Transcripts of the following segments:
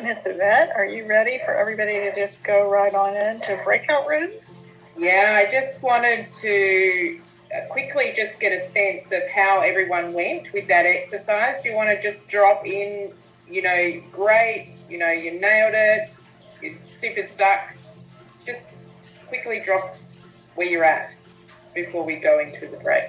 Miss Yvette, are you ready for everybody to just go right on into breakout rooms? Yeah, I just wanted to quickly just get a sense of how everyone went with that exercise. Do you want to just drop in, great, you nailed it, you're super stuck. Just quickly drop where you're at before we go into the break.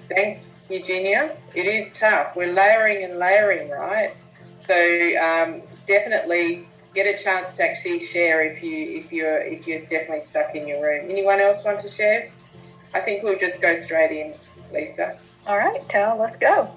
Thanks, Eugenia. It is tough. We're layering and layering, right? So definitely get a chance to actually share if you're definitely stuck in your room. Anyone else want to share? I think we'll just go straight in, Lisa. All right, Tal, let's go.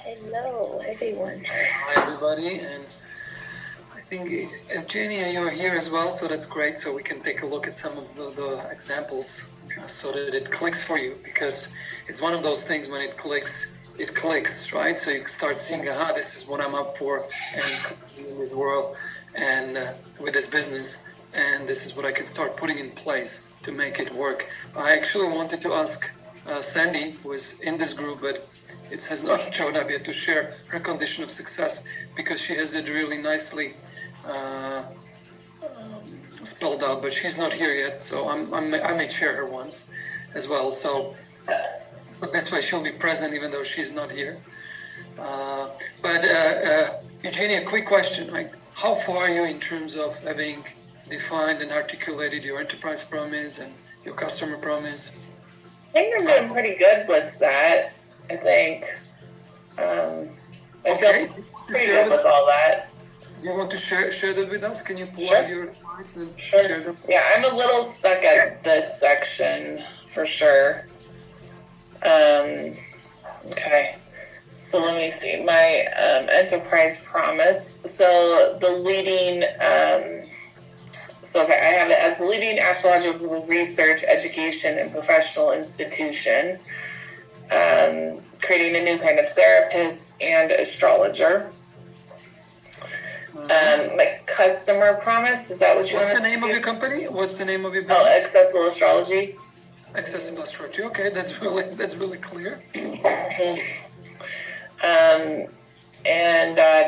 Hello, everyone. Hi, everybody, and I think Eugenia, you're here as well, so that's great. So we can take a look at some of the examples so that it clicks for you, because it's one of those things when it clicks, right? So you start seeing, this is what I'm up for, and in this world, and with this business, and this is what I can start putting in place to make it work. I actually wanted to ask Sandy, who is in this group, but it has not shown up yet, to share her condition of success, because she has it really nicely spelled out, but she's not here yet, so I may share her once as well. So this way she'll be present even though she's not here. But Eugenia, quick question, like, how far are you in terms of having defined and articulated your enterprise promise and your customer promise? I think I'm doing pretty good with that. I think I feel pretty good with all that. You want to share that with us? Can you pull out your slides and share them? Yeah, I'm a little stuck at this section for sure. Okay, so let me see my enterprise promise. So the leading, I have it as the leading astrological research, education, and professional institution. Creating a new kind of therapist and astrologer. My customer promise, is that what you want to What's the name of your company? What's the name of your business? Oh, Accessible Astrology. Accessible Astrology. Okay, that's really clear. And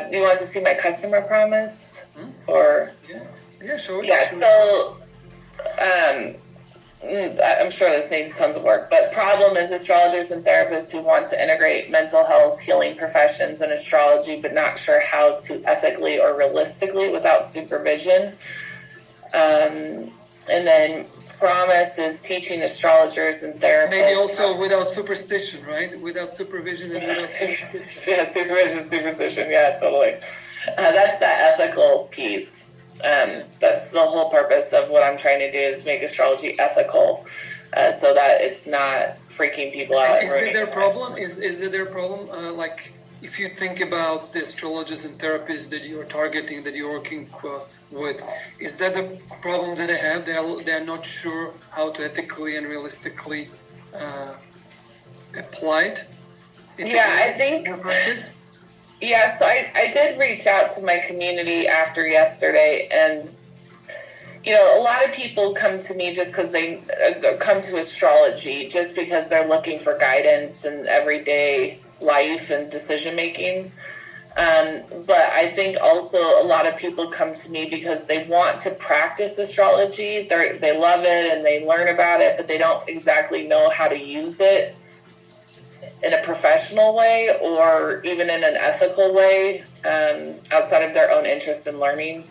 do you want to see my customer promise? Or yeah, sure. Yeah, so I'm sure this needs tons of work, but problem is astrologers and therapists who want to integrate mental health, healing professions, and astrology, but not sure how to ethically or realistically without supervision. And then promise is teaching astrologers and therapists. Maybe also without superstition, right? Without supervision and without superstition. Yeah, superstition. Yeah, totally. That's that ethical piece. That's the whole purpose of what I'm trying to do, is make astrology ethical, so that it's not freaking people out. Is there a problem? Is there a problem? Like, if you think about the astrologers and therapists that you're targeting, that you're working with, is that the problem that they have? They're not sure how to ethically and realistically apply it. Yeah, I think. Practice? Yeah, so I did reach out to my community after yesterday, and a lot of people come to me just because they come to astrology just because they're looking for guidance in everyday life and decision making. But I think also a lot of people come to me because they want to practice astrology. They love it and they learn about it, but they don't exactly know how to use it in a professional way or even in an ethical way, outside of their own interest in learning.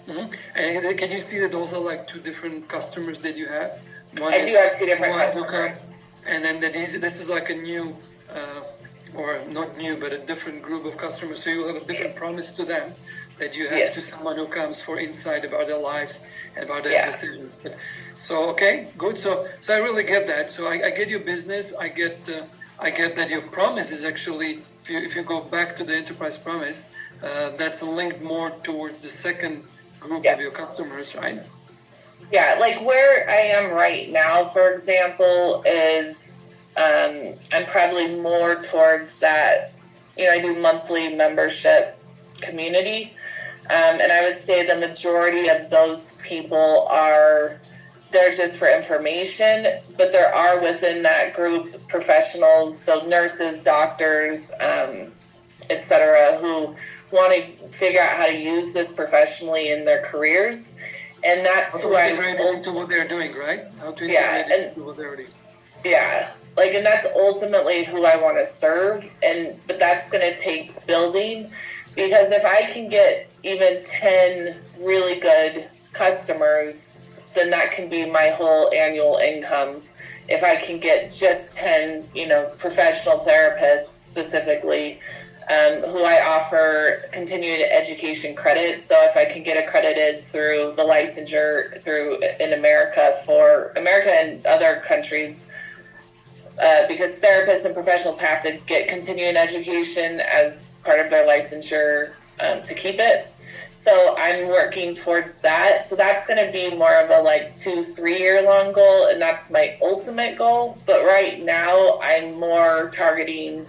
Mm-hmm. And can you see that those are like two different customers that you have? I do have two different customers. And then this is like a new, or not new, but a different group of customers. So you have a different promise to them that you have to someone who comes for insight about their lives and about their decisions. But, so, okay, good. So I really get that. So I get your business. I get that your promise is actually, if you go back to the enterprise promise, that's linked more towards the second group of your customers, right? Yeah, like where I am right now, for example, is I'm probably more towards that, I do monthly membership community. And I would say the majority of those people are there just for information, but there are within that group professionals, so nurses, doctors, etc., who want to figure out how to use this professionally in their careers. And that's How who to I integrate it into what they're doing, right? How to yeah, integrate it and into what they're doing. yeah, like, and that's ultimately who I want to serve. But that's going to take building, because if I can get even 10 really good customers, then that can be my whole annual income. If I can get just 10, professional therapists specifically, who I offer continuing education credits. So if I can get accredited through the licensure in America, for America and other countries, because therapists and professionals have to get continuing education as part of their licensure to keep it. So I'm working towards that. So that's going to be more of a 2-3 year long goal, and that's my ultimate goal. But right now, I'm more targeting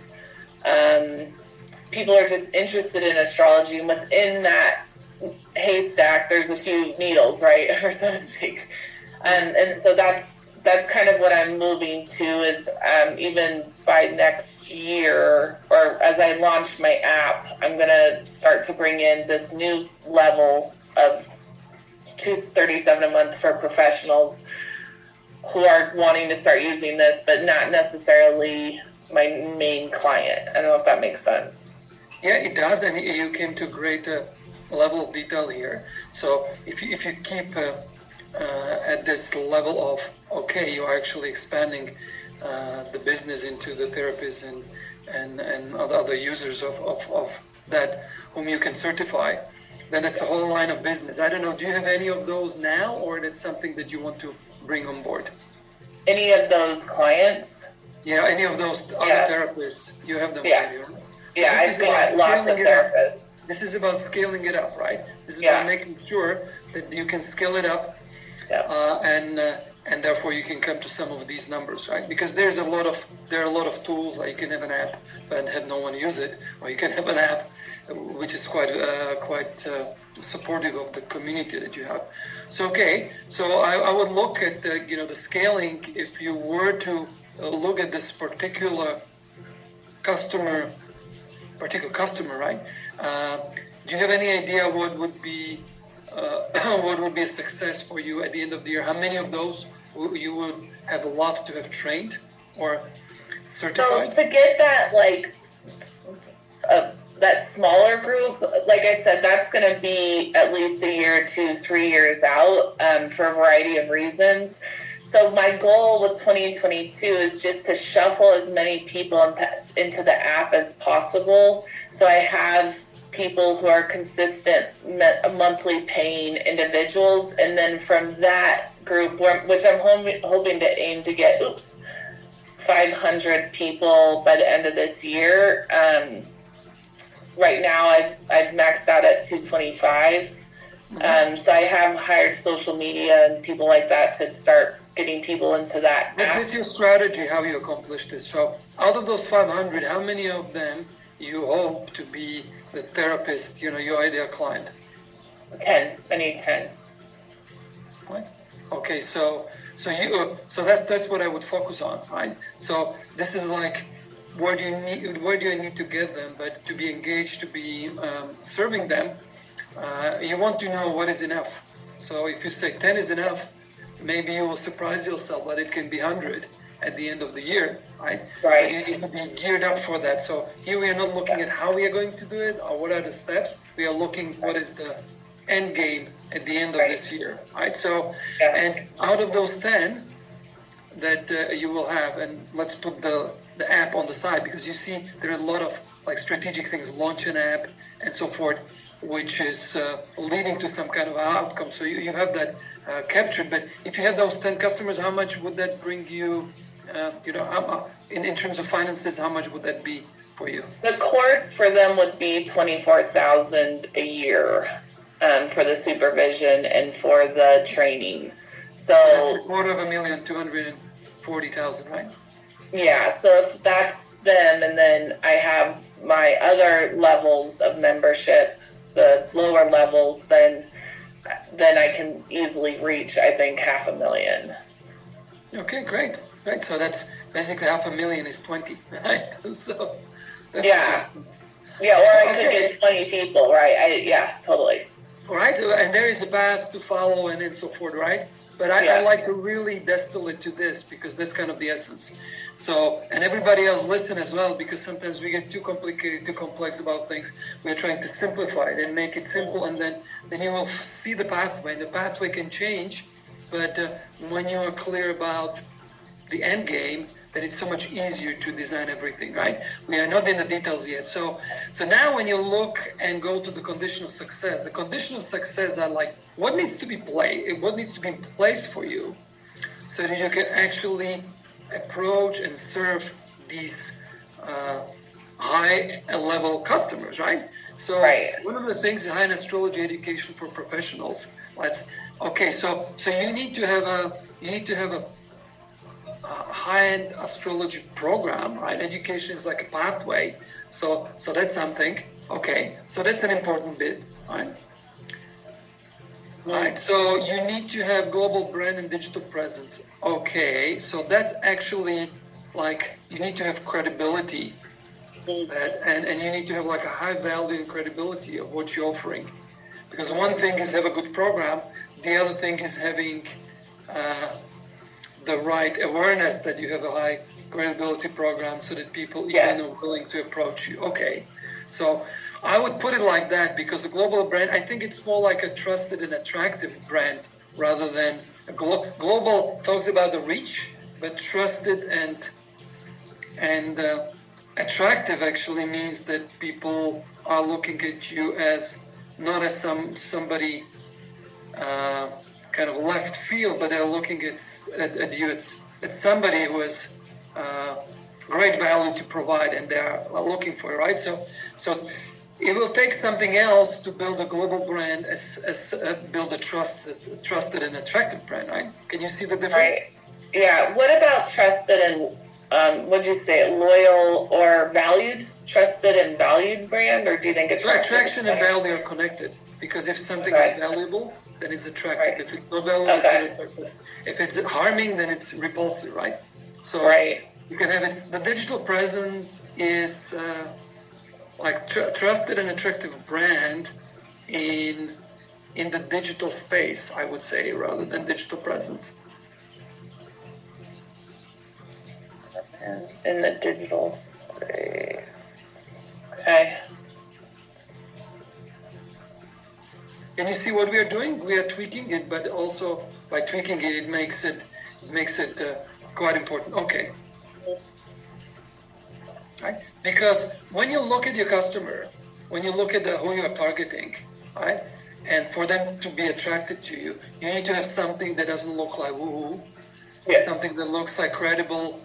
people are just interested in astrology, and within that haystack, there's a few needles, right, or so to speak. And so that's kind of what I'm moving to, is even by next year, or as I launch my app, I'm going to start to bring in this new level of $237 a month for professionals who are wanting to start using this, but not necessarily my main client. I don't know if that makes sense. Yeah, it does, and you came to a great level of detail here. So if you keep at this level of, okay, you are actually expanding the business into the therapists and other users of that whom you can certify, then that's a whole line of business. I don't know, do you have any of those now, or that's something that you want to bring on board? Any of those clients? Yeah, any of those other therapists, you have them already, right? So yeah, I've got lots of therapists. This is about scaling it up, right? This is about making sure that you can scale it up, and therefore you can come to some of these numbers, right? Because there are a lot of tools. Like you can have an app and have no one use it, or you can have an app which is quite supportive of the community that you have. So I would look at the scaling. If you were to look at this particular customer, right? Do you have any idea what would be a success for you at the end of the year? How many of those you would have loved to have trained or certified? So to get that that smaller group, like I said, that's going to be at least a year, 2-3 years out, for a variety of reasons. So my goal with 2022 is just to shuffle as many people into the app as possible. So I have people who are consistent monthly paying individuals, and then from that group, which I'm hoping to aim to get 500 people by the end of this year. Right now, I've maxed out at 225. So I have hired social media and people like that to start getting people into that app. What's your strategy, how you accomplish this? So out of those 500, how many of them you hope to be the therapist, your ideal client? 10. I need 10. Right. Okay, so that's what I would focus on, right? So this is like, where do I need to get them? But to be engaged, to be serving them, you want to know what is enough. So if you say 10 is enough, maybe you will surprise yourself, but it can be 100 at the end of the year, right? Right. You need to be geared up for that. So here we are not looking at how we are going to do it or what are the steps. We are looking what is the end game at the end of this year, right? So, and out of those 10 that you will have, and let's put the app on the side, because you see there are a lot of strategic things, launch an app and so forth, which is leading to some kind of outcome. So you have that captured. But if you had those 10 customers, how much would that bring you, in terms of finances, how much would that be? for you? The course for them would be $24,000 a year. for the supervision and for the training. So $240,000, right? Yeah, so if that's them, and then I have my other levels of membership, the lower levels, then I can easily reach, I think, 500,000. Okay, great. So that's basically 500,000 is 20, right? So yeah, or I could get 20 people, right? Totally. All right, and there is a path to follow and so forth, right? But I like to really distill it to this because that's kind of the essence. So, and everybody else listen as well, because sometimes we get too complicated, too complex about things. We're trying to simplify it and make it simple, and then you will see the pathway. And the pathway can change, but when you are clear about the end game, then it's so much easier to design everything, right? We are not in the details yet. So now when you look and go to the condition of success, the condition of success are like, what needs to be in place for you so that you can actually approach and serve these high level customers, right? So one of the things is high astrology education for professionals. So you need to have a high-end astrology program, right? Education is like a pathway. So that's something. Okay, so that's an important bit, right? Right. So you need to have global brand and digital presence. Okay, so that's actually like you need to have credibility, and you need to have like a high value and credibility of what you're offering. Because one thing is have a good program, the other thing is having the right awareness that you have a high credibility program so that people even are willing to approach you. Okay, so I would put it like that because a global brand, I think it's more like a trusted and attractive brand rather than a global talks about the reach, but trusted and attractive actually means that people are looking at you as not as somebody kind of left field, but they're looking at you. It's somebody who has great value to provide, and they're looking for it, right? So it will take something else to build a global brand, build a trusted and attractive brand, right? Can you see the difference? Right. Yeah. What about trusted and what'd you say, loyal or valued? Trusted and valued brand, or do you think attraction and value are connected? Because if something is valuable, then it's attractive. If it's not valuable, it's not attractive. If it's harming, then it's repulsive, right? So you can have it. The digital presence is like trusted and attractive brand in the digital space, I would say, rather than digital presence. In the digital space. Okay. Can you see what we are doing? We are tweaking it, but also by tweaking it, it makes it quite important. Okay. Right? Because when you look at your customer, when you look at who you are targeting, right, and for them to be attracted to you, you need to have something that doesn't look like woo-hoo, something that looks like credible,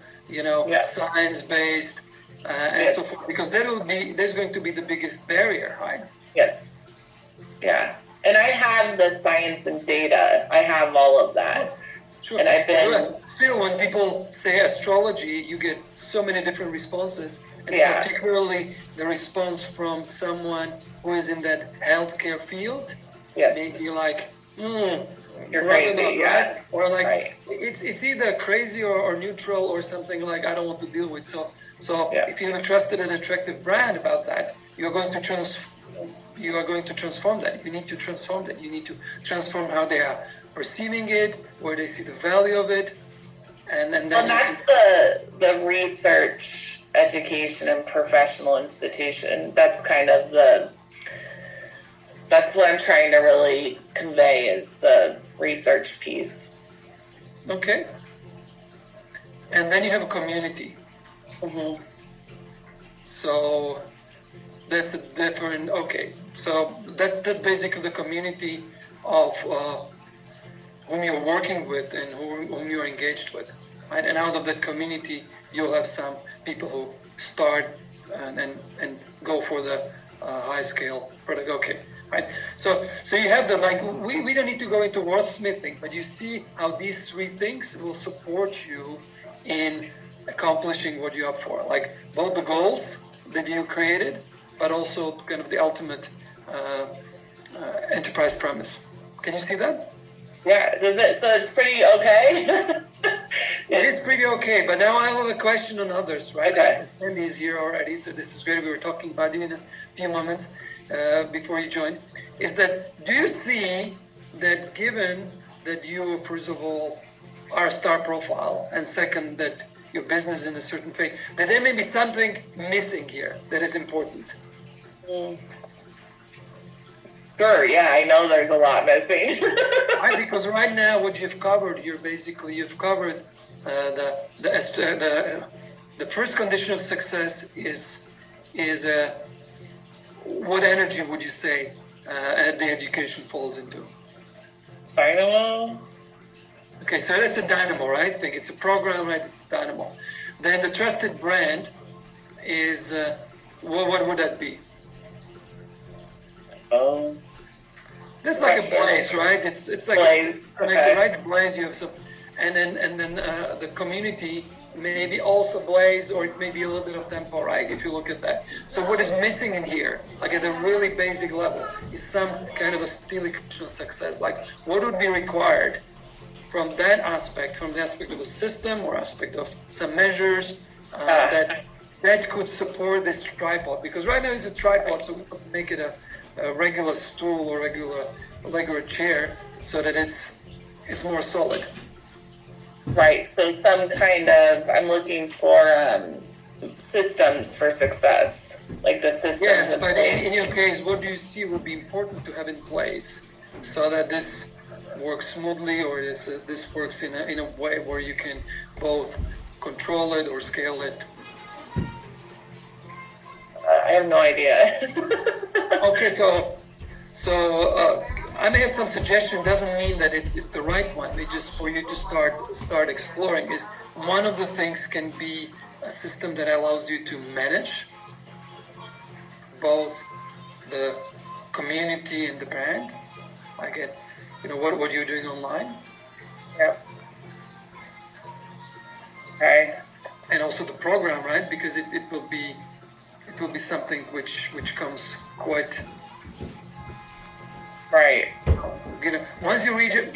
science-based, and so forth. Because there's going to be the biggest barrier, right? Yes. Yeah. And I have the science and data. I have all of that. Sure. And I've been still, when people say astrology, you get so many different responses, and particularly the response from someone who is in that healthcare field. Maybe like, you're crazy, right? Or like it's either crazy or neutral or something like I don't want to deal with. So if you have a trusted and attractive brand about that, you're going to transform that. You need to transform that. You need to transform how they are perceiving it, where they see the value of it, and then. Well, that's the research, education, and professional institution. That's kind of that's what I'm trying to really convey is the research piece. Okay. And then you have a community. Mm-hmm. So that's a different. Okay. So that's basically the community of whom you're working with and whom you're engaged with, right? And out of that community, you'll have some people who start and go for the high scale product. Okay, right? So you have the, like, we don't need to go into wordsmithing, but you see how these three things will support you in accomplishing what you're up for, like both the goals that you created, but also kind of the ultimate enterprise premise. Can you see that? Yeah, so it's pretty okay. It is pretty okay, but now I have a question on others, right? Okay. Sandy is here already, so this is great. We were talking about you in a few moments before you joined. Is that, do you see that given that you, first of all, are a star profile, and second, that your business is in a certain phase, that there may be something missing here that is important? Sure, yeah, I know there's a lot missing. Right, because right now what you've covered here, basically, you've covered the first condition of success is what energy would you say the education falls into? Dynamo? Okay, so that's a dynamo, right? I think it's a program, right? It's a dynamo. Then the trusted brand is what would that be? Oh, That's like a blaze, right? It's like blaze. Okay. right? Blaze. You have some, and then the community maybe also blaze, or it may be a little bit of tempo, right? If you look at that. So what is missing in here, like at a really basic level, is some kind of a stylistic success. Like what would be required from that aspect, from the aspect of a system or aspect of some measures that could support this tripod? Because right now it's a tripod, so we could make it a regular stool or regular chair so that it's more solid. Right, so some kind of, I'm looking for systems for success, like the systems. Yes, but in your case, what do you see would be important to have in place so that this works smoothly, or this works in a way where you can both control it or scale it? I have no idea. Okay, so I may have some suggestion. Doesn't mean that it's the right one. It's just for you to start exploring. Is one of the things can be a system that allows you to manage both the community and the brand, like it, what you're doing online. Yep. Okay. And also the program, right? Because it will be something which comes quite Right. once you reach it,